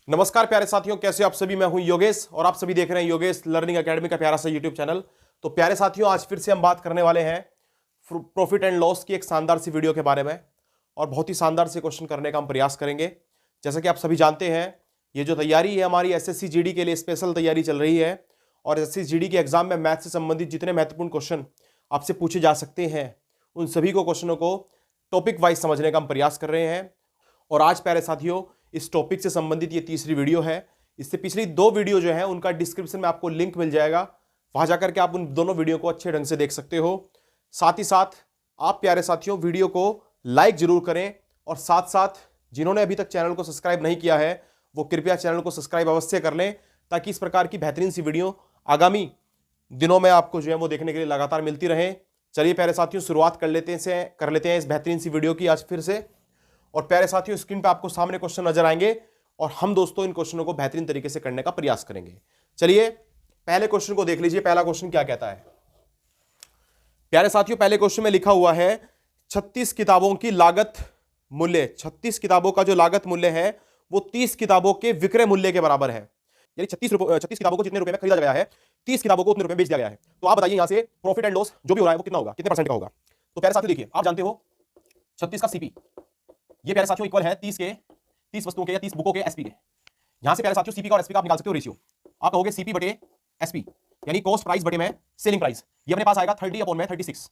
नमस्कार प्यारे साथियों, कैसे हो आप सभी। मैं हूं योगेश और आप सभी देख रहे हैं योगेश लर्निंग एकेडमी का प्यारा सा यूट्यूब चैनल। तो प्यारे साथियों, आज फिर से हम बात करने वाले हैं प्रॉफिट एंड लॉस की एक शानदार सी वीडियो के बारे में और बहुत ही शानदार से क्वेश्चन करने का हम प्रयास करेंगे। जैसा कि आप सभी जानते हैं, ये जो तैयारी है हमारी एसएससी जीडी के लिए स्पेशल तैयारी चल रही है और एसएससी जीडी के एग्जाम में मैथ से संबंधित जितने महत्वपूर्ण क्वेश्चन आपसे पूछे जा सकते हैं उन सभी को क्वेश्चनों को टॉपिक वाइज समझने का हम प्रयास कर रहे हैं। और आज प्यारे साथियों, इस टॉपिक से संबंधित ये तीसरी वीडियो है। इससे पिछली दो वीडियो जो है उनका डिस्क्रिप्शन में आपको लिंक मिल जाएगा, वहां जाकर के आप उन दोनों वीडियो को अच्छे ढंग से देख सकते हो। साथ ही साथ आप प्यारे साथियों वीडियो को लाइक जरूर करें और साथ साथ जिन्होंने अभी तक चैनल को सब्सक्राइब नहीं किया है वो कृपया चैनल को सब्सक्राइब अवश्य कर लें, ताकि इस प्रकार की बेहतरीन सी वीडियो आगामी दिनों में आपको जो है वो देखने के लिए लगातार मिलती रहे। चलिए प्यारे साथियों, शुरुआत कर लेते हैं इस बेहतरीन सी वीडियो की आज फिर से। और प्यारे साथियों, स्क्रीन पे आपको सामने क्वेश्चन नजर आएंगे और हम दोस्तों इन क्वेश्चनों को बेहतरीन तरीके से करने का प्रयास करेंगे। चलिए पहले क्वेश्चन को देख लीजिए। पहला क्वेश्चन क्या कहता है प्यारे साथियों? पहले क्वेश्चन में लिखा हुआ है 36 किताबों की लागत मूल्य, 36 किताबों का जो लागत मूल्य है वो 30 किताबों के विक्रय मूल्य के बराबर है। यानी 36 किताबों को जितने रुपए में खरीदा गया है 30 किताबों को उतने रुपए में बेच दिया गया है। तो आप बताइए यहां से प्रॉफिट एंड लॉस जो भी हो रहा है वो कितना होगा, कितने परसेंट का होगा। तो प्यारे साथियों देखिए, आप जानते हो 36 का सीपी, ये प्यारे साथियों इक्वल है 30 वस्तुओं के या 30 बुकों के एसपी के। यहां से प्यारे साथियों सीपी का और एसपी का आप निकाल सकते हो रेशियो। आप कहोगे सीपी बटे एसपी यानी कॉस्ट प्राइस बटे में सेलिंग प्राइस, ये अपने पास आएगा 30/36।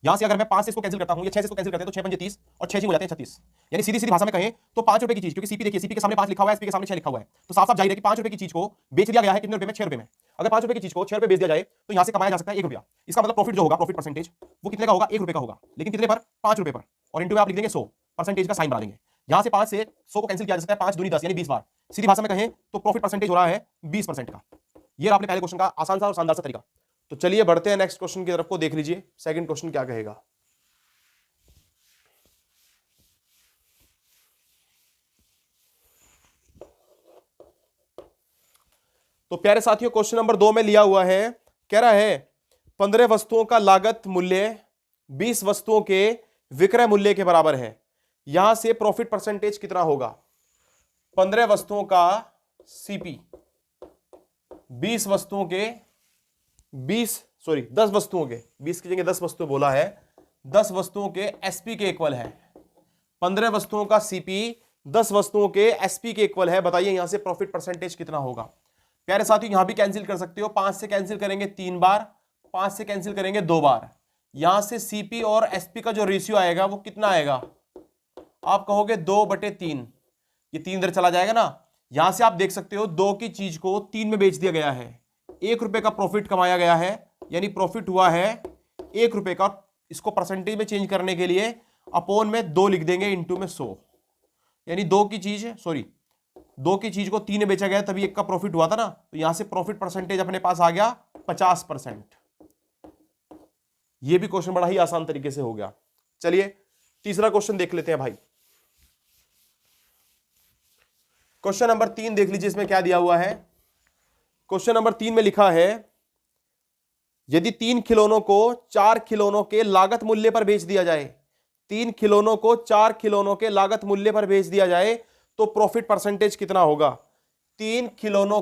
यहां से अगर मैं 5 से इसको कैंसिल करता हूं या 6 से इसको कैंसिल करते हैं तो 6 पंजे 30 और 6 हो जाते हैं 36। यानी सीधी सीधी भाषा में कहें तो 5 रुपए की चीज, क्योंकि सीपी देखिए, सीपी के सामने 5 लिखा हुआ है, एसपी के सामने 6 लिखा हुआ है, तो साफ साफ जाहिर है कि 5 रुपए की चीज को बेच दिया गया है कितने रुपए में? 6 रुपए में। अगर 5 रुपए की चीज को 6 रुपए बेच दिया जाए तो यहां से कमाया जा सकता है 1 रुपया। इसका मतलब प्रॉफिट जो होगा, प्रॉफिट परसेंटेज, वो कितने का होगा? 1 रुपए का होगा। लेकिन कितने पर? 5 रुपए पर। और इंटू में आप लिख देंगे 100, परसेंटेज का साइन बना देंगे। यहां से 5 से 100 को कैंसिल किया जा सकता है, 5 दूनी 10 यानी 20 बार। सीधी भाषा में कहें तो प्रॉफिट परसेंटेज हो रहा है 20% का। ये आपने पहले क्वेश्चन का आसान सा और शानदार सा तरीका। तो चलिए बढ़ते हैं नेक्स्ट क्वेश्चन की तरफ को, देख लीजिए सेकंड क्वेश्चन क्या कहेगा। तो प्यारे साथियों क्वेश्चन नंबर 2 में लिया हुआ है, कह रहा है 15 वस्तुओं का लागत मूल्य 20 वस्तुओं के विक्रय मूल्य के बराबर है। यहां से प्रॉफिट परसेंटेज कितना होगा? 15 वस्तुओं का सीपी, 10 वस्तुओं के 20 की जगह 10 वस्तुएं बोला है, 10 वस्तुओं के एसपी के इक्वल है। 15 वस्तुओं का सीपी 10 वस्तुओं के एसपी के इक्वल है। बताइए यहां से प्रॉफिट परसेंटेज कितना होगा। प्यारे साथियों यहां भी कैंसिल कर सकते हो, 5 से कैंसिल करेंगे 3 बार, 5 से कैंसिल करेंगे 2 बार। यहां से सीपी और एसपी का जो रेशियो आएगा वो कितना आएगा? आप कहोगे 2/3, ये 3 इधर चला जाएगा ना। यहां से आप देख सकते हो 2 की चीज को 3 में बेच दिया गया है, 1 रुपए का प्रॉफिट कमाया गया है, यानी प्रॉफिट हुआ है 1 रुपए का। इसको परसेंटेज में चेंज करने के लिए अपोन में 2 लिख देंगे, इंटू में 100, यानी 2 की चीज को 3 में बेचा गया तभी 1 का प्रॉफिट हुआ था ना। तो यहां से प्रॉफिट परसेंटेज अपने पास आ गया 50%। यह भी क्वेश्चन बड़ा ही आसान तरीके से हो गया। चलिए तीसरा क्वेश्चन देख लेते हैं भाई। क्वेश्चन नंबर 3 देख लीजिए, इसमें क्या दिया हुआ है। क्वेश्चन नंबर 3 में लिखा है यदि 3 खिलौनों को 4 खिलौनों के लागत मूल्य पर बेच दिया जाए, 3 खिलौनों को 4 खिलौनों के लागत मूल्य पर बेच दिया जाए तो प्रॉफिट परसेंटेज कितना होगा? 3 खिलौनों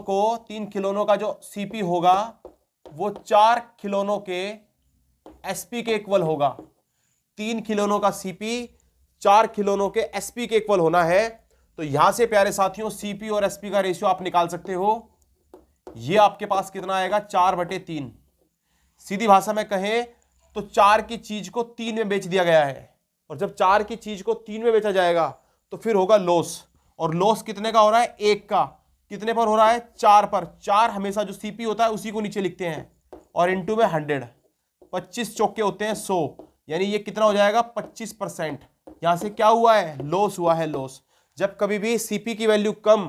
का जो सीपी होगा वो 4 खिलौनों के एसपी के इक्वल होगा। 3 खिलौनों का सीपी 4 खिलौनों के एसपी के इक्वल होना है। तो यहां से प्यारे साथियों सीपी और एसपी का रेशियो आप निकाल सकते हो। यह आपके पास कितना आएगा? 4/3। सीधी भाषा में कहें तो 4 की चीज को 3 में बेच दिया गया है, और जब 4 की चीज को 3 में बेचा जाएगा तो फिर होगा लॉस। और लॉस कितने का हो रहा है? 1 का। कितने पर हो रहा है? 4 पर। 4 हमेशा जो सीपी होता है उसी को नीचे लिखते हैं, और इंटू में 100, 25 चौके होते हैं 100, यानी ये कितना हो जाएगा? 25%। यहां से क्या हुआ है? लॉस हुआ है, लॉस। जब कभी भी सीपी की वैल्यू कम,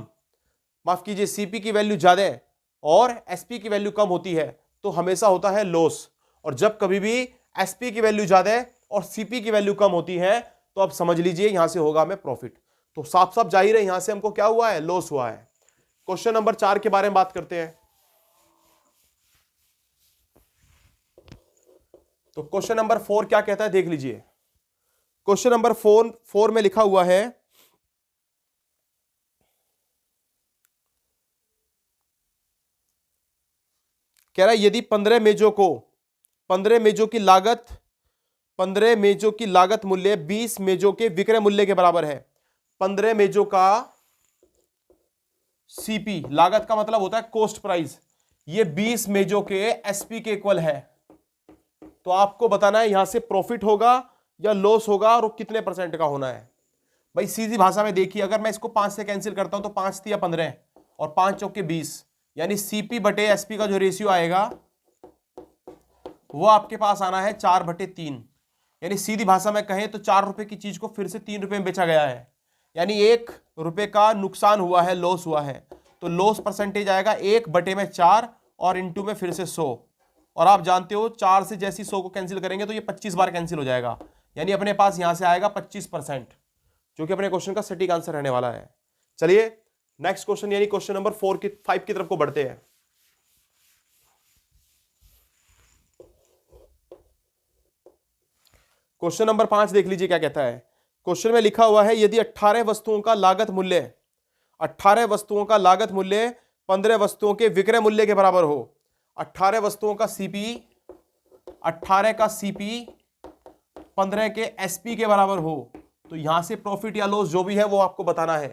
माफ कीजिए सीपी की वैल्यू ज्यादा और एसपी की वैल्यू कम होती है तो हमेशा होता है लॉस। और जब कभी भी एसपी की वैल्यू ज्यादा और सीपी की वैल्यू कम होती है तो आप समझ लीजिए यहां से होगा हमें प्रॉफिट। तो साफ साफ जाहिर है यहां से हमको क्या हुआ है? लॉस हुआ है। क्वेश्चन नंबर 4 के बारे में बात करते हैं। तो क्वेश्चन नंबर 4 क्या कहता है देख लीजिए। क्वेश्चन नंबर 4 में लिखा हुआ है कह रहा है यदि 15 मेजों की लागत मूल्य 20 मेजों के विक्रय मूल्य के बराबर है। 15 मेजों का सीपी, लागत का मतलब होता है कॉस्ट प्राइस, ये 20 मेजों के एसपी के इक्वल है। तो आपको बताना है यहां से प्रॉफिट होगा या लॉस होगा और कितने परसेंट का होना है। भाई सीधी भाषा में देखिए, अगर मैं इसको 5 से कैंसिल करता हूं तो 5 या 15 और 5 चौके 20, यानी सीपी बटे एसपी का जो रेशियो आएगा वो आपके पास आना है 4/3। यानी सीधी भाषा में कहें तो 4 रुपए की चीज को फिर से 3 रुपए में बेचा गया है, यानी 1 रुपए का नुकसान हुआ है, लॉस हुआ है। तो लॉस परसेंटेज आएगा 1/4 और इंटू में फिर से 100। और आप जानते हो 4 से जैसी 100 को कैंसिल करेंगे तो ये 25 बार कैंसिल हो जाएगा, यानी अपने पास यहां से आएगा 25%, जो कि अपने क्वेश्चन का सटीक आंसर रहने वाला है। चलिए नेक्स्ट क्वेश्चन यानी क्वेश्चन नंबर 5 की तरफ को बढ़ते हैं। क्वेश्चन नंबर 5 देख लीजिए क्या कहता है। क्वेश्चन में लिखा हुआ है यदि 18 वस्तुओं का लागत मूल्य 15 वस्तुओं के विक्रय मूल्य के बराबर हो। 18 वस्तुओं का सीपी 15 के एसपी के बराबर हो, तो यहां से प्रॉफिट या लॉस जो भी है वो आपको बताना है।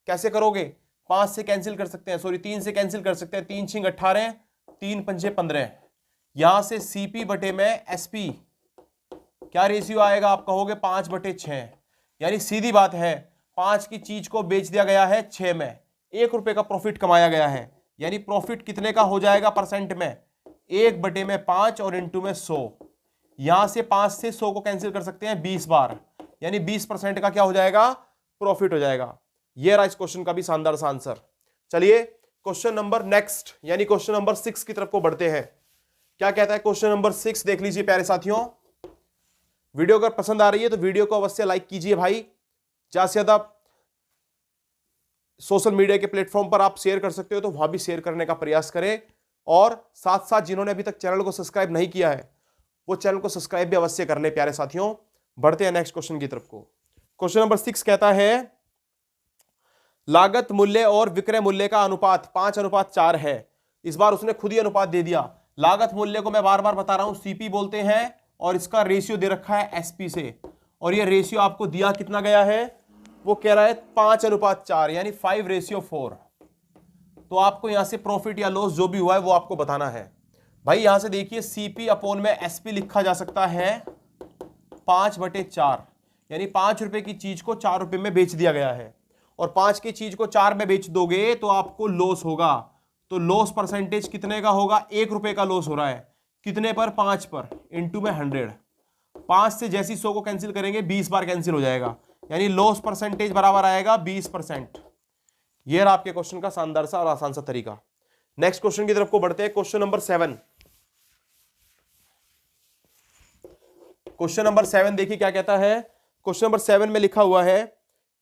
कैसे करोगे? 5 से कैंसिल कर सकते हैं, 3 से कैंसिल कर सकते हैं। 3 छिंग 18, 3 पंजे 15। यहां से सीपी बटे में एसपी क्या रेशियो आएगा? आप कहोगे 5/6। यानी सीधी बात है, 5 की चीज को बेच दिया गया है 6 में, 1 रुपए का प्रॉफिट कमाया गया है। यानी प्रॉफिट कितने का हो जाएगा परसेंट में? 1/5 और इंटू में 100। यहां से 5 से 100 को कैंसिल कर सकते हैं 20 बार, यानी 20% का क्या हो जाएगा? प्रॉफिट हो जाएगा। यह रहा इस क्वेश्चन का भी शानदार सा आंसर। चलिए क्वेश्चन नंबर नेक्स्ट यानी क्वेश्चन नंबर 6 की तरफ को बढ़ते हैं। क्या कहता है क्वेश्चन नंबर 6? देख लीजिए प्यारे साथियों, वीडियो अगर पसंद आ रही है तो वीडियो को अवश्य लाइक कीजिए भाई। ज्यादा से ज्यादा सोशल मीडिया के प्लेटफॉर्म पर आप शेयर कर सकते हो तो वहां भी शेयर करने का प्रयास करें, और साथ साथ जिन्होंने अभी तक चैनल को सब्सक्राइब नहीं किया है वो चैनल को सब्सक्राइब भी अवश्य कर ले प्यारे साथियों। बढ़ते हैं नेक्स्ट क्वेश्चन की तरफ को। क्वेश्चन नंबर 6 कहता है लागत मूल्य और विक्रय मूल्य का अनुपात 5:4 है। इस बार उसने खुद ही अनुपात दे दिया। लागत मूल्य को मैं बार बार बता रहा हूं सीपी बोलते हैं, और इसका रेशियो दे रखा है एसपी से, और ये रेशियो आपको दिया कितना गया है? वो कह रहा है 5:4 यानी 5:4। तो आपको यहां से प्रॉफिट या लॉस जो भी हुआ है वो आपको बताना है। भाई यहां से देखिए सीपी अपॉन में एसपी लिखा जा सकता है 5/4, यानी 5 रुपए की चीज को 4 रुपए में बेच दिया गया है, और 5 की चीज को 4 में बेच दोगे तो आपको लॉस होगा। तो लॉस परसेंटेज कितने का होगा? 1 रुपए का लॉस हो रहा है। कितने पर? 5 पर, इंटू में 100। 5 से जैसी 100 को कैंसिल करेंगे 20 बार कैंसिल हो जाएगा, यानी लॉस परसेंटेज बराबर आएगा 20%। यह रहा आपके क्वेश्चन का शानदार सा और आसान सा तरीका। नेक्स्ट क्वेश्चन की तरफ को बढ़ते हैं। Question number 7। क्वेश्चन नंबर 7 देखिए क्या कहता है। क्वेश्चन नंबर 7 में लिखा हुआ है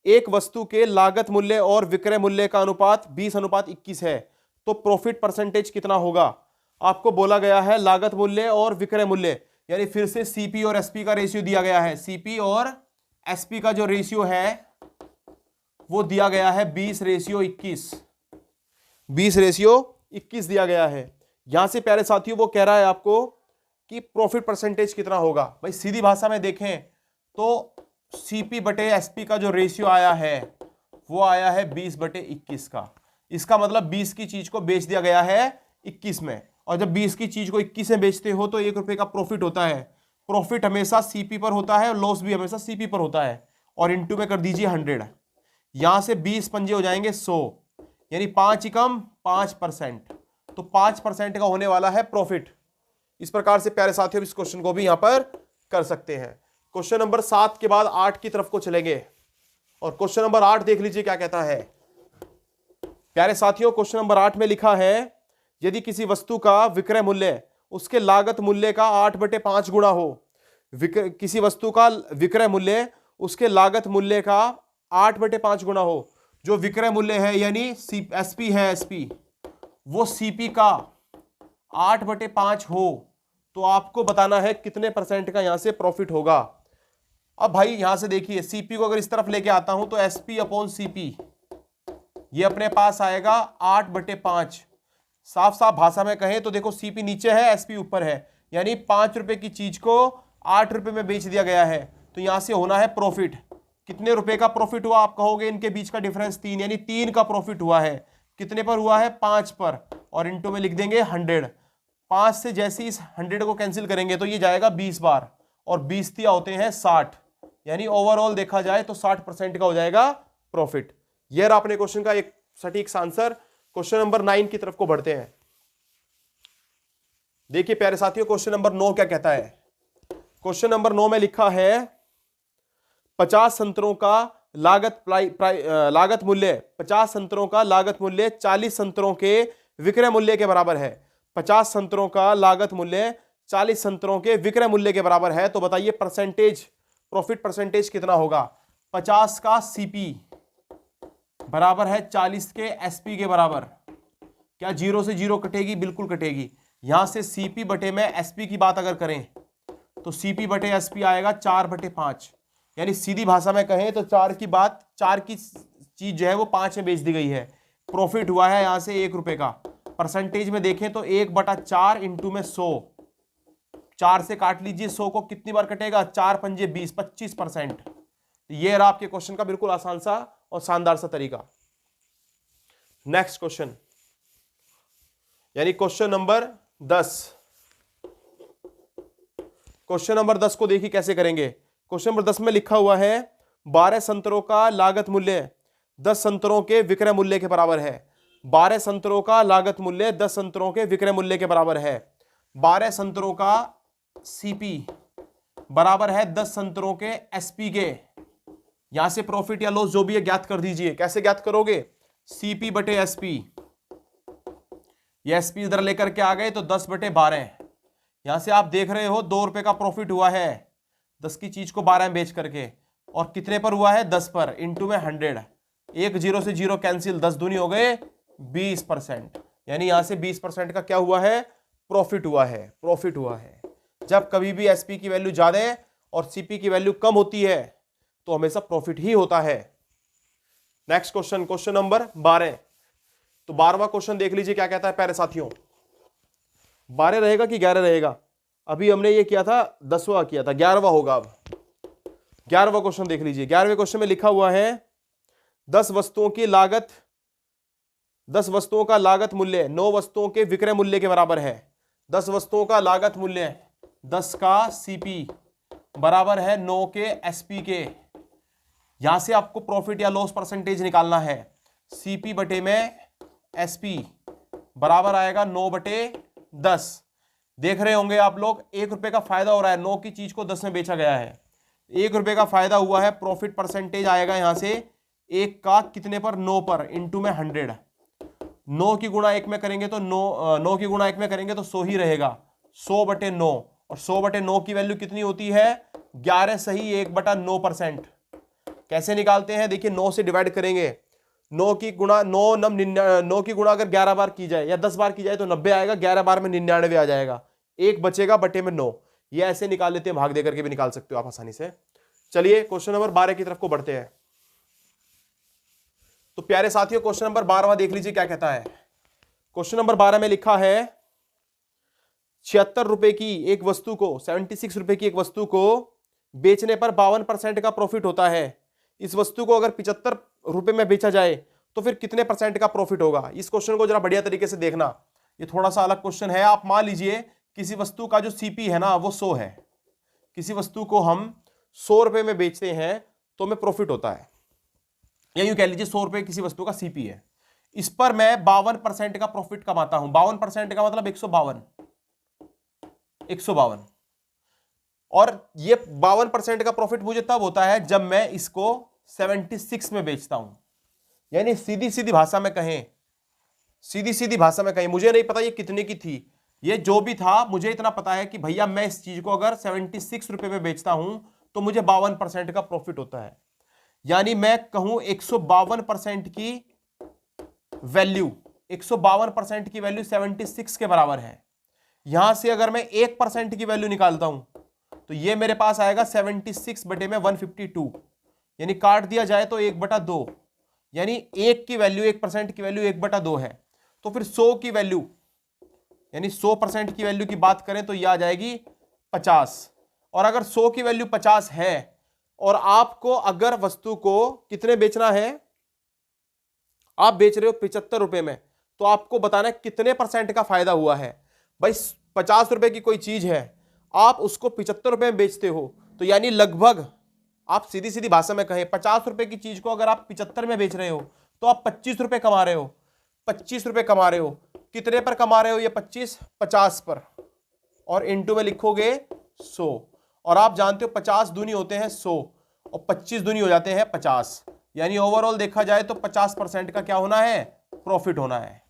एक वस्तु के लागत मूल्य और विक्रय मूल्य का अनुपात 20:21 है, तो प्रॉफिट परसेंटेज कितना होगा? आपको बोला गया है लागत मूल्य और विक्रय मूल्य, यानी फिर से सीपी और एसपी का रेशियो दिया गया है। सीपी और एसपी का जो रेशियो है वो दिया गया है 20:21। 20:21 दिया गया है। यहां से प्यारे साथियों वो कह रहा है आपको कि प्रॉफिट परसेंटेज कितना होगा। भाई सीधी भाषा में देखें तो सीपी बटे एसपी का जो रेशियो आया है वो आया है 20/21 का। इसका मतलब 20 की चीज को बेच दिया गया है 21 में, और जब 20 की चीज को 21 में बेचते हो तो 1 रुपए का प्रॉफिट होता है। प्रॉफिट हमेशा सीपी पर होता है और लॉस भी हमेशा सीपी पर होता है, और इंटू में कर दीजिए 100। यहां से 20 पंजे हो जाएंगे 100, यानी 5 एकम 5%, तो 5% का होने वाला है प्रॉफिट। इस प्रकार से प्यारे साथियों इस क्वेश्चन को भी यहां पर कर सकते हैं। क्वेश्चन नंबर 7 के बाद 8 की तरफ को चलेंगे, और क्वेश्चन नंबर 8 देख लीजिए क्या कहता है। प्यारे साथियों क्वेश्चन नंबर 8 में लिखा है यदि किसी वस्तु का विक्रय मूल्य उसके लागत मूल्य का 8/5 गुणा हो। किसी वस्तु का विक्रय मूल्य उसके लागत मूल्य का 8/5 गुणा हो। जो विक्रय मूल्य है यानी एसपी है, एसपी वो सीपी का 8/5 हो, तो आपको बताना है कितने परसेंट का यहां से प्रॉफिट होगा। अब भाई यहां से देखिए सीपी को अगर इस तरफ लेके आता हूं तो एसपी अपॉन सीपी ये अपने पास आएगा 8/5। साफ साफ भाषा में कहें तो देखो सीपी नीचे है, एसपी ऊपर है, यानी 5 रुपए की चीज को 8 रुपए में बेच दिया गया है, तो यहां से होना है प्रॉफिट। कितने रुपए का प्रॉफिट हुआ आप कहोगे, इनके बीच का डिफरेंस 3, यानी 3 का प्रॉफिट हुआ है। कितने पर हुआ है, 5 पर, और इनटू में लिख देंगे 100। 5 से जैसे इस 100 को कैंसिल करेंगे तो ये जाएगा 20 बार, और 20 दिया होते हैं 60, यानी ओवरऑल देखा जाए तो 60% का हो जाएगा प्रॉफिट। ये रहा अपने क्वेश्चन का एक सटीक आंसर। क्वेश्चन नंबर 9 की तरफ को बढ़ते हैं। देखिए प्यारे साथियों, क्वेश्चन नंबर 9 क्या कहता है। क्वेश्चन नंबर 9 में लिखा है 50 संतरों का लागत मूल्य 50 संतरों का लागत मूल्य 40 संतरों के विक्रय मूल्य के बराबर है। 50 संतरों का लागत मूल्य 40 संतरों के विक्रय मूल्य के बराबर है, तो बताइए परसेंटेज, प्रॉफिट परसेंटेज कितना होगा। 50 का सीपी बराबर है 40 के एसपी के बराबर। क्या 0 से 0 कटेगी, बिल्कुल कटेगी। यहां से सीपी बटे में एसपी की बात अगर करें तो सीपी बटे एसपी आएगा 4/5, यानी सीधी भाषा में कहें तो 4 की बात, 4 की चीज जो है वो 5 में बेच दी गई है। प्रॉफिट हुआ है यहां से 1 रुपए का। परसेंटेज में देखें तो 1/4 इंटू में 100, 4 से काट लीजिए 100 को, कितनी बार कटेगा, 4 पंजे 20, 25%। ये रहा आपके क्वेश्चन का बिल्कुल आसान सा और शानदार सा तरीका। नेक्स्ट क्वेश्चन, यानी क्वेश्चन नंबर 10। क्वेश्चन नंबर 10 को देखिए कैसे करेंगे। क्वेश्चन नंबर 10 में लिखा हुआ है 12 संतरों का लागत मूल्य 10 संतरों के विक्रय मूल्य के बराबर है। 12 संतरों का लागत मूल्य 10 संतरों के विक्रय मूल्य के बराबर है। 12 संतरों का सीपी बराबर है 10 संतरों के एसपी के। यहां से प्रॉफिट या लॉस जो भी है ज्ञात कर दीजिए। कैसे ज्ञात करोगे, सीपी बटे एसपी, ये एसपी इधर लेकर के आ गए तो 10/12। यहां से आप देख रहे हो 2 रुपए का प्रॉफिट हुआ है 10 की चीज को 12 में बेच करके, और कितने पर हुआ है, 10 पर, इंटू में 100। 1 0 से 0 कैंसिल, 10 दूनी हो गए 20%, यानी यहां से 20% का क्या हुआ है, प्रॉफिट हुआ है। प्रॉफिट हुआ है। जब कभी भी एसपी की वैल्यू ज्यादा और सीपी की वैल्यू कम होती है तो हमेशा प्रॉफिट ही होता है। Next question, question number 12। तो 12वां क्वेश्चन देख लीजिए क्या कहता है प्यारे साथियों। 12 रहेगा कि 11 रहेगा, अभी हमने ये किया था 10वां किया था, 11वां होगा। अब 11वां क्वेश्चन देख लीजिए। 11वें क्वेश्चन में लिखा हुआ है 10 वस्तुओं की लागत, 10 वस्तुओं का लागत मूल्य 9 वस्तुओं के विक्रय मूल्य के बराबर है। 10 वस्तुओं का लागत मूल्य 10 का सीपी बराबर है 9 के एसपी के। यहां से आपको प्रॉफिट या लॉस परसेंटेज निकालना है। सीपी बटे में एसपी बराबर आएगा 9/10। देख रहे होंगे आप लोग 1 रुपए का फायदा हो रहा है, 9 की चीज को 10 में बेचा गया है, 1 रुपए का फायदा हुआ है। प्रॉफिट परसेंटेज आएगा यहां से 1 का कितने पर, 9 पर, इंटू में 100। 9 की गुणा 1 में करेंगे तो 9 की गुणा 1 में करेंगे तो 100 ही रहेगा, 100/9। और 100/9 की वैल्यू कितनी होती है, 11 सही 1/9%। कैसे निकालते हैं, देखिए 9 से डिवाइड करेंगे, 9 की गुणा 9 की गुणा अगर 11 बार की जाए या 10 बार की जाए तो 90 आएगा, 11 बार में 99 आ जाएगा, 1 बचेगा बटे में 9। ये ऐसे निकाल लेते हैं, भाग दे करके भी निकाल सकते हो आप आसानी से। चलिए क्वेश्चन नंबर 12 की तरफ को बढ़ते हैं। तो प्यारे साथियों क्वेश्चन नंबर 12वां देख लीजिए क्या कहता है। क्वेश्चन नंबर 12 में लिखा है 76 रुपए की एक वस्तु को, 76 रुपए की एक वस्तु को बेचने पर 52% का प्रॉफिट होता है। इस वस्तु को अगर 75 रुपए में बेचा जाए तो फिर कितने % का प्रॉफिट होगा। इस क्वेश्चन को जरा बढ़िया तरीके से देखना, ये थोड़ा सा अलग क्वेश्चन है। आप मान लीजिए किसी वस्तु का जो सीपी है ना वो 100 है, किसी वस्तु को हम 100 रुपए में बेचते हैं तो हमें प्रॉफिट होता है, या यूं कह लीजिए 100 रुपए किसी वस्तु का सीपी है, इस पर मैं 52% का प्रॉफिट कमाता हूं। 52% का मतलब 152, और ये 52% का प्रॉफिट मुझे तब होता है जब मैं इसको 76 में बेचता हूं। यानी सीधी सीधी भाषा में कहें, मुझे नहीं पता ये कितने की थी, ये जो भी था मुझे इतना पता है कि भैया मैं इस चीज को अगर 76 रुपए में बेचता हूं तो मुझे 52% का प्रॉफिट होता है। यानी मैं कहूं 152% की वैल्यू, 152% की वैल्यू 76 के बराबर है। यहां से अगर मैं 1% की वैल्यू निकालता हूं तो ये मेरे पास आएगा 76 बटे में 152, यानी काट दिया जाए तो 1/2, यानी 1 की वैल्यू, 1% की वैल्यू 1/2 है। तो फिर 100 की वैल्यू यानी 100% की वैल्यू की बात करें तो यह आ जाएगी 50। और अगर 100 की वैल्यू 50 है और आपको अगर वस्तु को कितने बेचना है, आप बेच रहे हो 75 रुपए में, तो आपको बताना है कितने % का फायदा हुआ है। भाई 50 रुपए की कोई चीज है, आप उसको 75 रुपए में बेचते हो, तो यानी लगभग आप सीधी सीधी भाषा में कहें 50 रुपए की चीज को अगर आप 75 में बेच रहे हो तो आप 25 रुपए कमा रहे हो। 25 रुपए कमा रहे हो, कितने पर कमा रहे हो ये 25? 50 पर, और इंटू में लिखोगे 100। और आप जानते हो 50 दूनी होते हैं 100 और 25 दूनी हो जाते हैं 50, यानी ओवरऑल देखा जाए तो 50% का क्या होना है? प्रॉफिट होना है।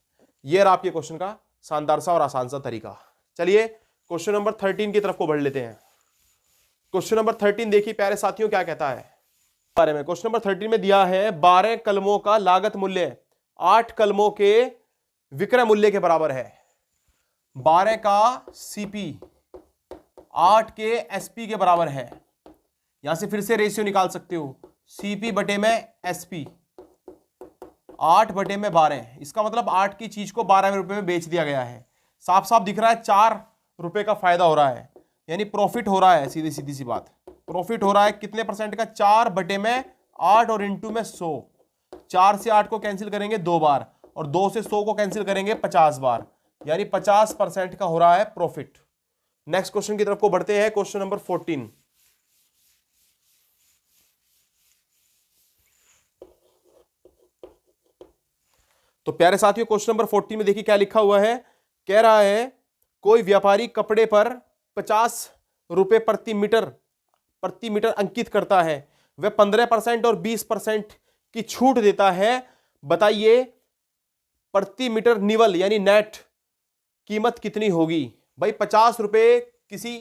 ये रहा आपके क्वेश्चन का शानदार सा और आसान सा तरीका। चलिए क्वेश्चन नंबर 13 की तरफ को बढ़ लेते हैं। क्वेश्चन नंबर 13 देखिए प्यारे साथियों क्या कहता है बारे में। क्वेश्चन नंबर 13 में दिया है 12 कलमों का लागत मूल्य 8 कलमों के विक्रय मूल्य के बराबर है। 12 का सीपी 8 के एसपी के बराबर है। यहां से फिर से रेशियो निकाल सकते हो, सीपी बटे में एसपी, 8 बटे में 12। इसका मतलब 8 की चीज को 12 रुपए में बेच दिया गया है। साफ साफ दिख रहा है 4 रुपए का फायदा हो रहा है, यानी प्रॉफिट हो रहा है। सीधी सीधी सी बात, प्रॉफिट हो रहा है कितने % का? 4 बटे में 8 और इंटू में 100। 4 से 8 को कैंसिल करेंगे 2 बार और 2 से 100 को कैंसिल करेंगे 50 बार, यानी 50% का हो रहा है प्रॉफिट। नेक्स्ट क्वेश्चन की तरफ को बढ़ते हैं। Question number 14। तो प्यारे साथियों क्वेश्चन नंबर 14 में देखिए क्या लिखा हुआ है। कह रहा है कोई व्यापारी कपड़े पर 50 रुपए प्रति मीटर अंकित करता है, वह 15% और 20% की छूट देता है। बताइए प्रति मीटर निवल यानी नेट कीमत कितनी होगी? भाई 50 रुपए किसी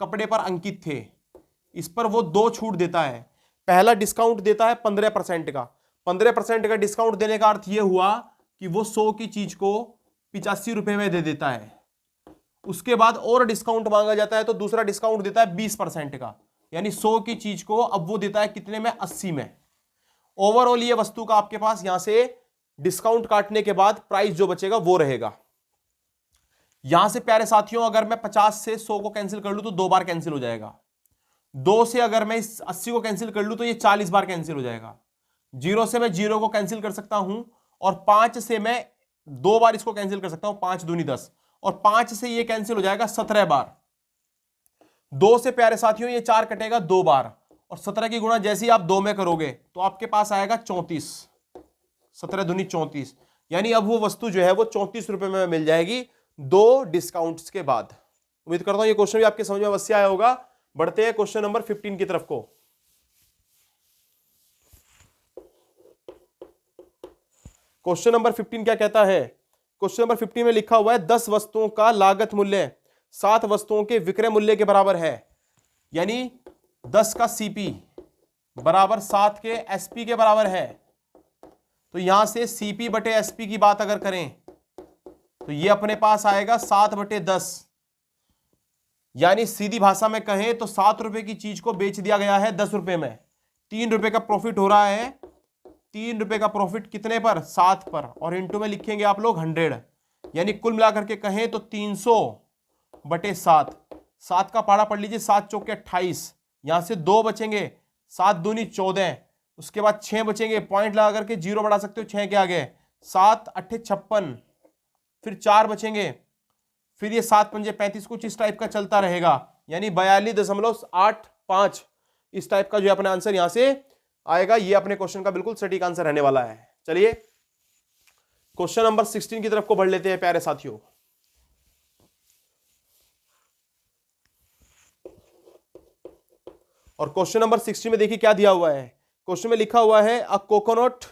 कपड़े पर अंकित थे, इस पर वो 2 छूट देता है। पहला डिस्काउंट देता है 15% का। 15% का डिस्काउंट देने का अर्थ यह हुआ कि वो 100 की चीज को 85 रुपए में दे देता है। उसके बाद और डिस्काउंट मांगा जाता है तो दूसरा डिस्काउंट देता है 20% का, यानी 100 की चीज को अब वो देता है कितने में? 80 में। ओवरऑल ये वस्तु का आपके पास यहां से डिस्काउंट काटने के बाद प्राइस जो बचेगा वो रहेगा। यहां से प्यारे साथियों अगर मैं 50 से 100 को कैंसिल कर लूं तो 2 बार कैंसिल हो जाएगा। 2 से अगर मैं 80 को कैंसिल कर लूं तो ये 40 बार कैंसिल हो जाएगा। 0 से मैं 0 को कैंसिल कर सकता हूं और 5 से मैं 2 बार इसको कैंसिल कर सकता हूं, 5 दूनी 10, और 5 से ये कैंसिल हो जाएगा 17 बार। 2 से प्यारे साथियों ये 4 कटेगा 2 बार, और 17 की गुणा जैसे ही आप 2 में करोगे तो आपके पास आएगा 34। 17 दूनी 34, यानी अब वो वस्तु जो है वो 34 रुपए में मिल जाएगी 2 डिस्काउंट्स के बाद। उम्मीद करता हूं ये क्वेश्चन भी आपके समझ में अवश्य आया होगा। बढ़ते हैं क्वेश्चन नंबर 15 की तरफ को। क्वेश्चन नंबर 15 क्या कहता है? क्वेश्चन नंबर 15 में लिखा हुआ है 10 वस्तुओं का लागत मूल्य 7 वस्तुओं के विक्रय मूल्य के बराबर है, यानी 10 का सीपी बराबर 7 के एसपी के बराबर है। तो यहां से सीपी बटे एसपी की बात अगर करें तो ये अपने पास आएगा 7 बटे 10, यानी सीधी भाषा में कहें तो 7 रुपए की चीज को बेच दिया गया है 10 रुपए में। 3 रुपए का प्रॉफिट हो रहा है। 3 रुपए का प्रॉफिट कितने पर? 7 पर, और इंटू में लिखेंगे आप लोग 100, यानी कुल मिलाकर के कहें तो 300 बटे 7। 7 का पहाड़ा पढ़ लीजिए, 7 चौके 28, यहां से 2 बचेंगे, 7 दूनी 14, उसके बाद 6 बचेंगे, पॉइंट लगा करके 0 बढ़ा सकते हो 6 के आगे, 7 8 56, फिर 4 बचेंगे, फिर ये 7 पंजे 35, कुछ इस टाइप का चलता रहेगा, यानी 42.85 इस टाइप का जो अपना आंसर यहां से आएगा। ये अपने क्वेश्चन का बिल्कुल सटीक आंसर रहने वाला है। चलिए क्वेश्चन नंबर 16 की तरफ को बढ़ लेते हैं प्यारे साथियों। और क्वेश्चन नंबर 16 में देखिए क्या दिया हुआ है। क्वेश्चन में लिखा हुआ है अ कोकोनट,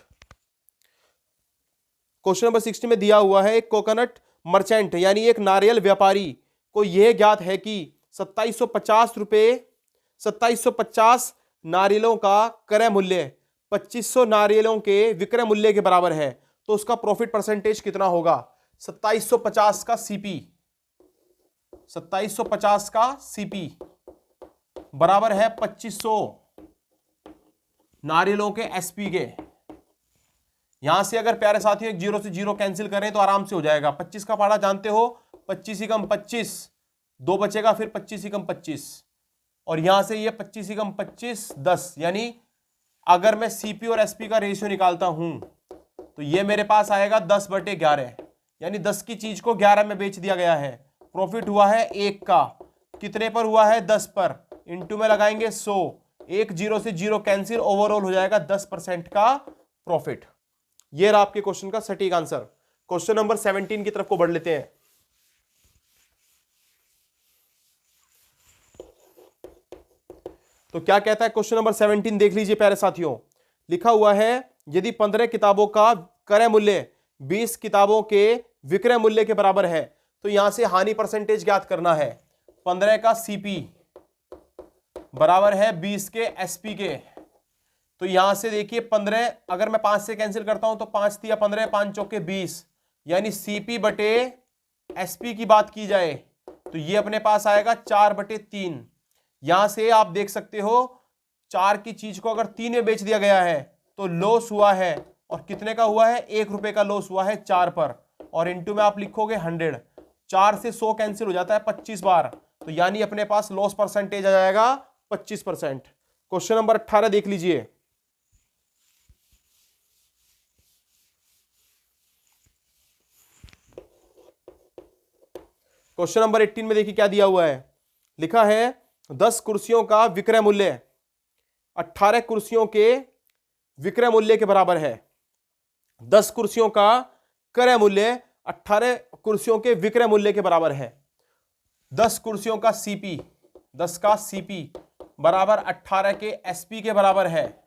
क्वेश्चन नंबर 16 में दिया हुआ है एक कोकोनट मर्चेंट यानी एक नारियल व्यापारी को यह ज्ञात है कि 2750 नारियलों का क्रय मूल्य 2500 नारियलों के विक्रय मूल्य के बराबर है, तो उसका प्रॉफिट परसेंटेज कितना होगा? 2750 का सीपी, 2750 का सीपी बराबर है 2500 नारियलों के एसपी के, यहां से अगर प्यारे साथियों एक 0 से 0 कैंसिल करें तो आराम से हो जाएगा। 25 का पहाड़ा जानते हो, 25 ही कम 25, 2 बचेगा, फिर 25 ही कम 25, और यहां से ये 25 ही कम 25 10। यानी अगर मैं सीपी और एसपी का रेशियो निकालता हूं तो ये मेरे पास आएगा 10/11, यानी 10 की चीज को 11 में बेच दिया गया है। प्रॉफिट हुआ है 1 का, कितने पर हुआ है? 10 पर। इंटू में लगाएंगे 100, एक 0 से 0 कैंसिल, ओवरऑल हो जाएगा 10% का प्रॉफिट। ये रहा आपके क्वेश्चन का सटीक आंसर। क्वेश्चन नंबर 17 की तरफ को बढ़ लेते हैं। तो क्या कहता है क्वेश्चन नंबर 17, देख लीजिए प्यारे साथियों। लिखा हुआ है यदि 15 किताबों का क्रय मूल्य 20 किताबों के विक्रय मूल्य के बराबर है, तो यहां से हानि परसेंटेज ज्ञात करना है। 15 का सीपी बराबर है 20 के एसपी के। तो यहां से देखिए 15, अगर मैं 5 से कैंसिल करता हूं तो 5 दिया 15, 5 चौके 20, यानी सीपी बटे एसपी की बात की जाए तो ये अपने पास आएगा 4/3। यहां से आप देख सकते हो 4 की चीज को अगर 3 में बेच दिया गया है तो लॉस हुआ है, और कितने का हुआ है? 1 रुपए का लॉस हुआ है 4 पर, और इंटू में आप लिखोगे 100। 4 से 100 कैंसिल हो जाता है 25 बार, तो यानी अपने पास लॉस परसेंटेज आ जाएगा 25%। क्वेश्चन नंबर 18 देख लीजिए। क्वेश्चन नंबर 18 में देखिए क्या दिया हुआ है। लिखा है 10 कुर्सियों का विक्रय मूल्य 18 कुर्सियों के विक्रय मूल्य के बराबर है। 10 कुर्सियों का क्रय मूल्य 18 कुर्सियों के विक्रय मूल्य के बराबर है। 10 कुर्सियों का सीपी, 10 का सीपी बराबर 18 के एसपी के बराबर है।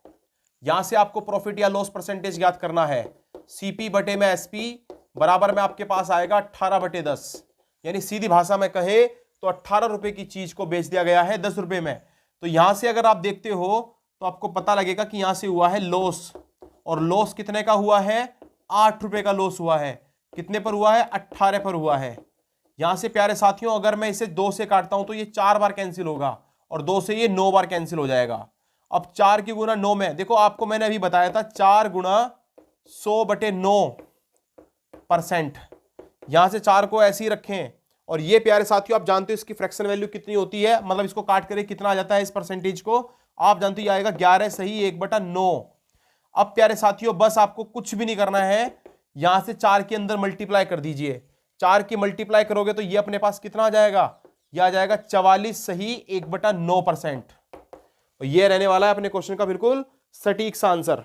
यहां से आपको प्रॉफिट या लॉस परसेंटेज ज्ञात करना है। सीपी बटे में एसपी बराबर में आपके पास आएगा 18/10, यानी सीधी भाषा में कहे तो 18 रुपए की चीज को बेच दिया गया है 10 रुपए में। तो यहां से अगर आप देखते हो तो आपको पता लगेगा कि यहां से हुआ है लॉस, और लॉस कितने का हुआ है? 8 रुपए का लॉस हुआ है। कितने पर हुआ है? 18 पर हुआ है। यहां से प्यारे साथियों अगर मैं इसे 2 से काटता हूं तो ये 4 बार कैंसिल होगा, और 2 से ये 9 बार कैंसिल हो जाएगा। अब 4 की गुना 9 में देखो, आपको मैंने अभी बताया था 4 गुना 100/9%। यहां से 4 को ऐसे ही रखें, और ये प्यारे साथियों आप जानते हो इसकी फ्रैक्शन वैल्यू कितनी होती है, मतलब इसको काट कर कितना आ जाता है इस परसेंटेज को, आप जानते हो ये आएगा 11 सही 1/9। अब प्यारे साथियों बस आपको कुछ भी नहीं करना है, यहां से 4 के अंदर मल्टीप्लाई कर दीजिए। 4 की मल्टीप्लाई करोगे तो ये अपने पास कितना आ जाएगा? ये आ जाएगा 44 सही 1/9%। और ये रहने वाला है अपने क्वेश्चन का बिल्कुल सटीक सा आंसर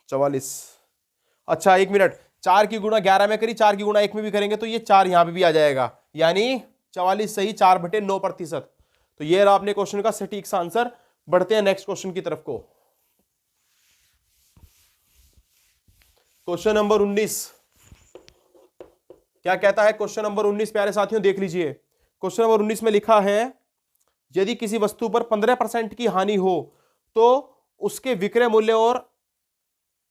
44। अच्छा 1 मिनट, 4 की गुणा 11 में करी, 4 की गुणा 1 में भी करेंगे तो ये 4 यहां पे भी आ जाएगा, यानी 44 सही 4/9%। तो ये रहा अपने क्वेश्चन का सटीक सा आंसर। बढ़ते हैं नेक्स्ट क्वेश्चन की तरफ को। क्वेश्चन नंबर 19 क्या कहता है? क्वेश्चन नंबर 19 प्यारे साथियों देख लीजिए। क्वेश्चन नंबर 19 में लिखा है यदि किसी वस्तु पर 15% की हानि हो तो उसके विक्रय मूल्य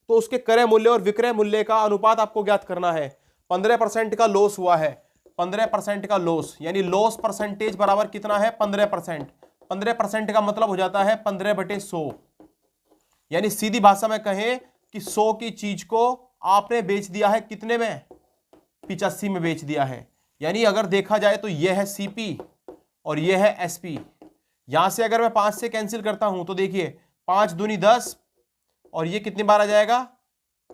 उसके क्रय मूल्य और विक्रय मूल्य का अनुपात आपको ज्ञात करना है। 15% का लॉस हुआ है, 15% का लॉस, यानी लॉस परसेंटेज बराबर कितना है? 15%। 15% का मतलब हो जाता है 15/100, यानी सीधी भाषा में कहें कि 100 की चीज को आपने बेच दिया है कितने में? 85 में बेच दिया है। यानी अगर देखा जाए तो यह है सीपी और यह है एसपी। यहां से अगर मैं 5 से कैंसिल करता हूं तो देखिए 5 दूनी 10, और ये कितनी बार आ जाएगा?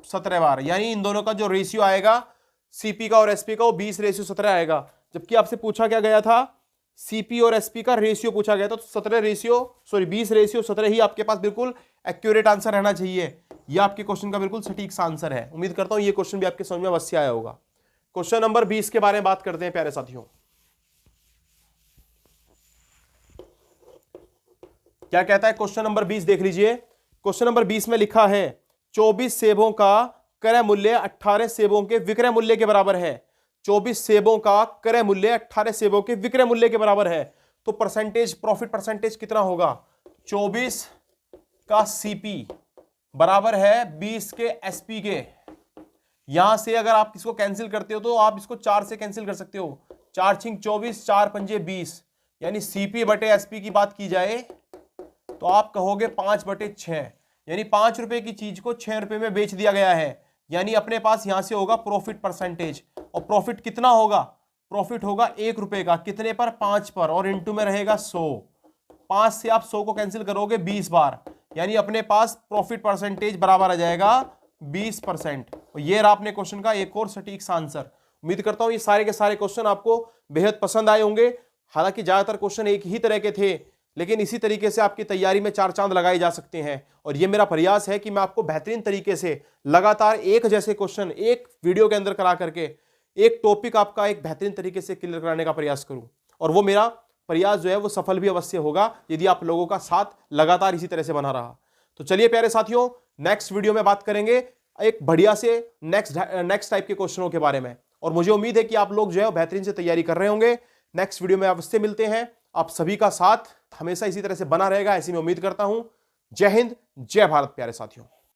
17 बार। यानी इन दोनों का जो रेशियो आएगा सीपी का और एसपी का वो 20:17 आएगा। जबकि आपसे पूछा क्या गया था? सीपी और एसपी का रेशियो पूछा गया था, तो 20:17 ही आपके पास बिल्कुल एक्यूरेट आंसर रहना चाहिए। ये आपके क्वेश्चन का बिल्कुल सटीक सा आंसर है। उम्मीद करता हूं ये क्वेश्चन भी आपके समझ में अवश्य आया होगा। क्वेश्चन नंबर 20 के बारे में बात करते हैं प्यारे साथियों। क्या कहता है क्वेश्चन नंबर 20 देख लीजिए। क्वेश्चन नंबर 20 में लिखा है 24 सेबों का क्रय मूल्य 18 सेबों के विक्रय मूल्य के बराबर है। 24 सेबों का क्रय मूल्य 18 सेबों के विक्रय मूल्य के बराबर है। तो प्रॉफिट परसेंटेज कितना होगा? 24 का सीपी बराबर है 20 के एसपी के। यहां से अगर आप इसको कैंसिल करते हो तो आप इसको 4 से कैंसिल कर सकते हो। 4 छिंग 24, 4 पंजे 20, यानी सीपी बटे एसपी की बात की जाए तो आप कहोगे 5/6, यानी 5 रुपए की चीज को 6 रुपए में बेच दिया गया है, यानी अपने पास यहां से होगा प्रॉफिट परसेंटेज। और प्रॉफिट कितना होगा? प्रॉफिट होगा 1 रुपए का, कितने पर? 5 पर, और इंटू में रहेगा 100। 5 से आप 100 को कैंसिल करोगे 20 बार, यानी अपने पास प्रॉफिट परसेंटेज बराबर आ जाएगा 20%। और ये रहा अपने क्वेश्चन का एक और सटीक आंसर। उम्मीद करता हूं ये सारे के सारे क्वेश्चन आपको बेहद पसंद आए होंगे। हालांकि ज्यादातर क्वेश्चन एक ही तरह के थे, लेकिन इसी तरीके से आपकी तैयारी में 4 चांद लगाए जा सकते हैं। और ये मेरा प्रयास है कि मैं आपको बेहतरीन तरीके से लगातार एक जैसे क्वेश्चन एक वीडियो के अंदर करा करके एक टॉपिक आपका एक बेहतरीन तरीके से क्लियर कराने का प्रयास करूं। और वो मेरा प्रयास जो है वो सफल भी अवश्य होगा यदि आप लोगों का साथ लगातार इसी तरह से बना रहा। तो चलिए प्यारे साथियों, नेक्स्ट वीडियो में बात करेंगे एक बढ़िया से नेक्स्ट टाइप के क्वेश्चनों के बारे में। और मुझे उम्मीद है कि आप लोग जो है बेहतरीन से तैयारी कर रहे होंगे। नेक्स्ट वीडियो में अवश्य मिलते हैं। आप सभी का साथ हमेशा इसी तरह से बना रहेगा, ऐसी मैं उम्मीद करता हूं। जय हिंद, जय भारत प्यारे साथियों।